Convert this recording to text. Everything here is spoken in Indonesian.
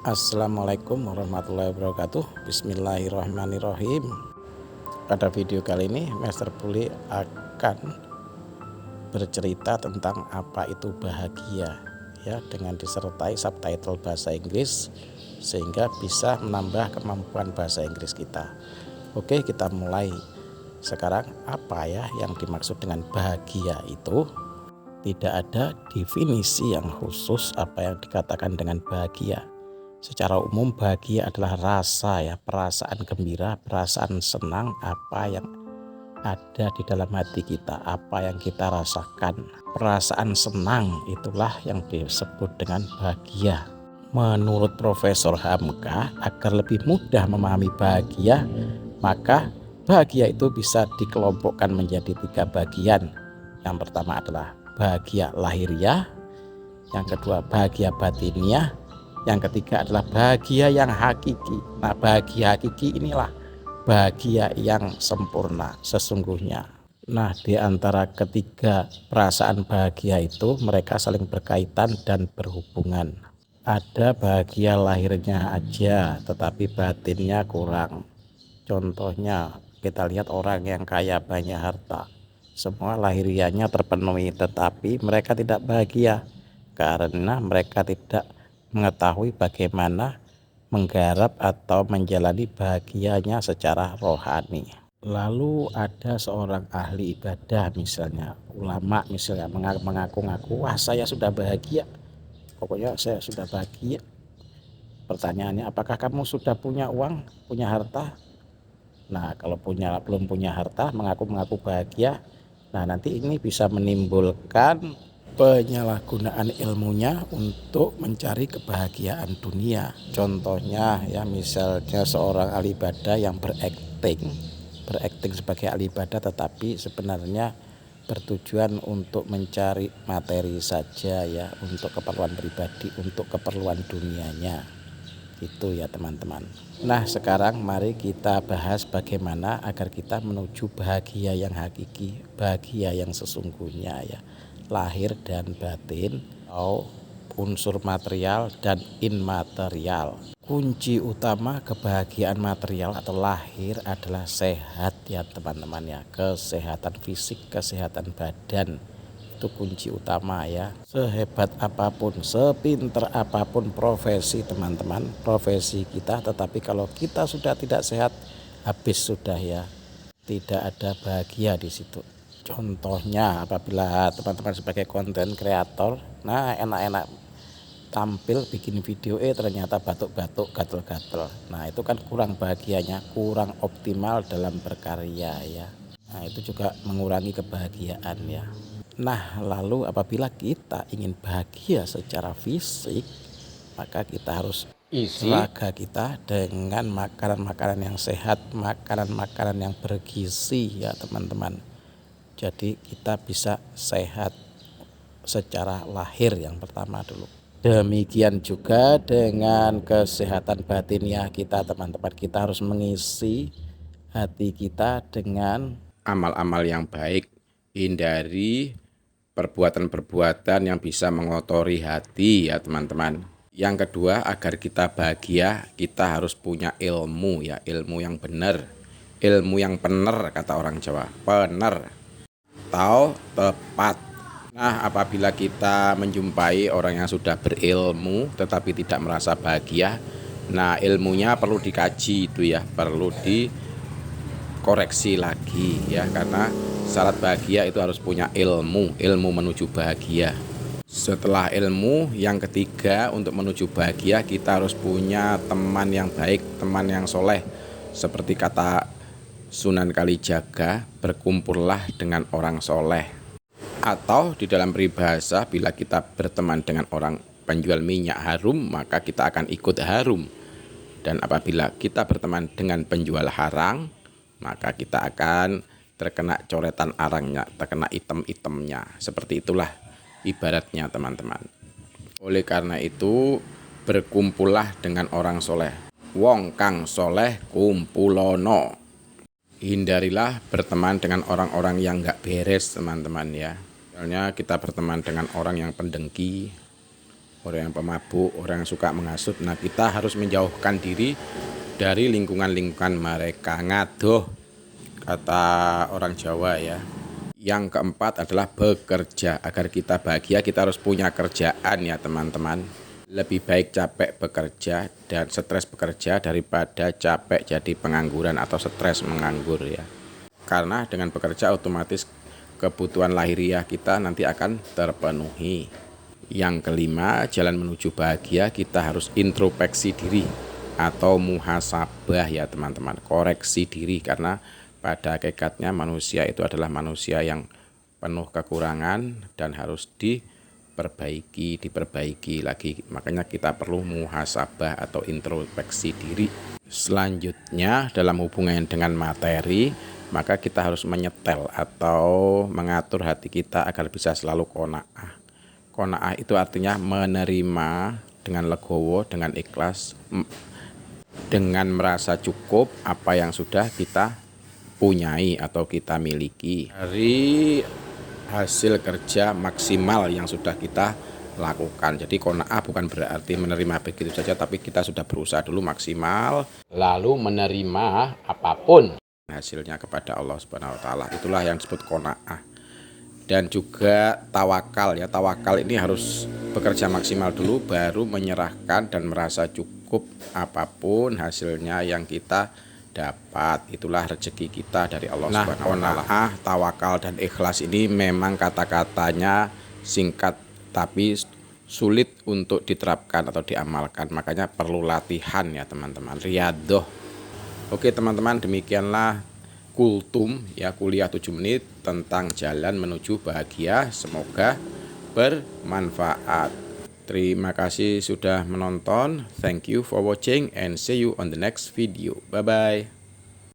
Assalamualaikum warahmatullahi wabarakatuh. Bismillahirrahmanirrahim. Pada video kali ini Master Puli akan bercerita tentang apa itu bahagia ya, dengan disertai subtitle bahasa Inggris sehingga bisa menambah kemampuan bahasa Inggris kita. Oke, kita mulai. Sekarang apa ya yang dimaksud dengan bahagia itu? Tidak ada definisi yang khusus apa yang dikatakan dengan bahagia. Secara umum bahagia adalah rasa ya, perasaan gembira, perasaan senang, apa yang ada di dalam hati kita, apa yang kita rasakan. Perasaan senang itulah yang disebut dengan bahagia. Menurut Profesor Hamka, agar lebih mudah memahami bahagia, maka bahagia itu bisa dikelompokkan menjadi 3 bagian. Yang pertama adalah bahagia lahiriah, yang kedua bahagia batiniah, yang ketiga adalah bahagia yang hakiki. Nah, bahagia hakiki inilah bahagia yang sempurna sesungguhnya. Nah, di antara ketiga perasaan bahagia itu mereka saling berkaitan dan berhubungan. Ada bahagia lahirnya aja tetapi batinnya kurang. Contohnya kita lihat orang yang kaya banyak harta. Semua lahiriahnya terpenuhi tetapi mereka tidak bahagia karena mereka tidak mengetahui bagaimana menggarap atau menjalani bahagianya secara rohani. Lalu ada seorang ahli ibadah misalnya, ulama misalnya mengaku-ngaku, wah saya sudah bahagia, pokoknya saya sudah bahagia. Pertanyaannya, apakah kamu sudah punya uang, punya harta? Nah, kalau belum punya harta, mengaku-ngaku bahagia, nah nanti ini bisa menimbulkan penyalahgunaan ilmunya untuk mencari kebahagiaan dunia. Contohnya ya, misalnya seorang ahli ibadah yang berakting sebagai ahli ibadah tetapi sebenarnya bertujuan untuk mencari materi saja ya, untuk keperluan pribadi, untuk keperluan dunianya. Itu ya teman-teman. Nah, sekarang mari kita bahas bagaimana agar kita menuju bahagia yang hakiki, bahagia yang sesungguhnya ya, lahir dan batin atau unsur material dan immaterial. Kunci utama kebahagiaan material atau lahir adalah sehat ya teman-teman ya, kesehatan fisik, kesehatan badan. Itu kunci utama ya. Sehebat apapun, sepinter apapun profesi teman-teman, profesi kita, tetapi kalau kita sudah tidak sehat, habis sudah ya, tidak ada bahagia di situ. Contohnya apabila teman-teman sebagai konten kreator, nah enak-enak tampil bikin video ternyata batuk-batuk, gatel-gatel. Nah itu kan kurang bahagianya, kurang optimal dalam berkarya ya. Nah itu juga mengurangi kebahagiaan ya. Nah, lalu apabila kita ingin bahagia secara fisik, maka kita harus isi raga kita dengan makanan-makanan yang sehat, makanan-makanan yang bergizi ya teman-teman. Jadi kita bisa sehat secara lahir yang pertama dulu. Demikian juga dengan kesehatan batiniah kita teman-teman. Kita harus mengisi hati kita dengan amal-amal yang baik, hindari perbuatan-perbuatan yang bisa mengotori hati ya teman-teman. Yang kedua, agar kita bahagia kita harus punya ilmu ya, ilmu yang benar, ilmu yang benar kata orang Jawa, benar atau tepat. Nah, apabila kita menjumpai orang yang sudah berilmu tetapi tidak merasa bahagia, nah ilmunya perlu dikaji itu ya, perlu dikoreksi lagi ya, karena syarat bahagia itu harus punya ilmu menuju bahagia. Setelah ilmu, yang ketiga untuk menuju bahagia kita harus punya teman yang baik, teman yang soleh. Seperti kata Sunan Kalijaga, berkumpullah dengan orang soleh. Atau di dalam peribahasa, bila kita berteman dengan orang penjual minyak harum, maka kita akan ikut harum. Dan apabila kita berteman dengan penjual harang, maka kita akan terkena coretan arangnya, terkena item-itemnya. Seperti itulah ibaratnya teman-teman. Oleh karena itu, berkumpullah dengan orang soleh. Wong kang soleh kumpulono. Hindarilah berteman dengan orang-orang yang gak beres teman-teman ya. Misalnya kita berteman dengan orang yang pendengki, orang yang pemabuk, orang yang suka menghasut. Nah, kita harus menjauhkan diri dari lingkungan-lingkungan mereka. Ngadoh kata orang Jawa ya. Yang keempat adalah bekerja. Agar kita bahagia, kita harus punya kerjaan ya teman-teman. Lebih baik capek bekerja dan stres bekerja daripada capek jadi pengangguran atau stres menganggur ya. Karena dengan bekerja otomatis kebutuhan lahiriah kita nanti akan terpenuhi. Yang kelima, jalan menuju bahagia kita harus introspeksi diri atau muhasabah ya teman-teman. Koreksi diri, karena pada hakikatnya manusia itu adalah manusia yang penuh kekurangan dan harus diperbaiki lagi. Makanya kita perlu muhasabah atau introspeksi diri. Selanjutnya, dalam hubungan dengan materi, maka kita harus menyetel atau mengatur hati kita agar bisa selalu qanaah. Qanaah itu artinya menerima dengan legowo, dengan ikhlas, dengan merasa cukup apa yang sudah kita punyai atau kita miliki dari hasil kerja maksimal yang sudah kita lakukan. Jadi qanaah bukan berarti menerima begitu saja, tapi kita sudah berusaha dulu maksimal lalu menerima apapun hasilnya kepada Allah Subhanahu wa taala. Itulah yang disebut qanaah. Dan juga tawakal ya. Tawakal ini harus bekerja maksimal dulu baru menyerahkan dan merasa cukup apapun hasilnya yang kita dapat. Itulah rezeki kita dari Allah Subhanahu wa taala. Tawakal dan ikhlas ini memang kata-katanya singkat tapi sulit untuk diterapkan atau diamalkan. Makanya perlu latihan ya teman-teman. Riyadhah. Oke teman-teman, demikianlah kultum ya, kuliah 7 menit tentang jalan menuju bahagia. Semoga bermanfaat. Terima kasih sudah menonton. Thank you for watching and see you on the next video. Bye bye.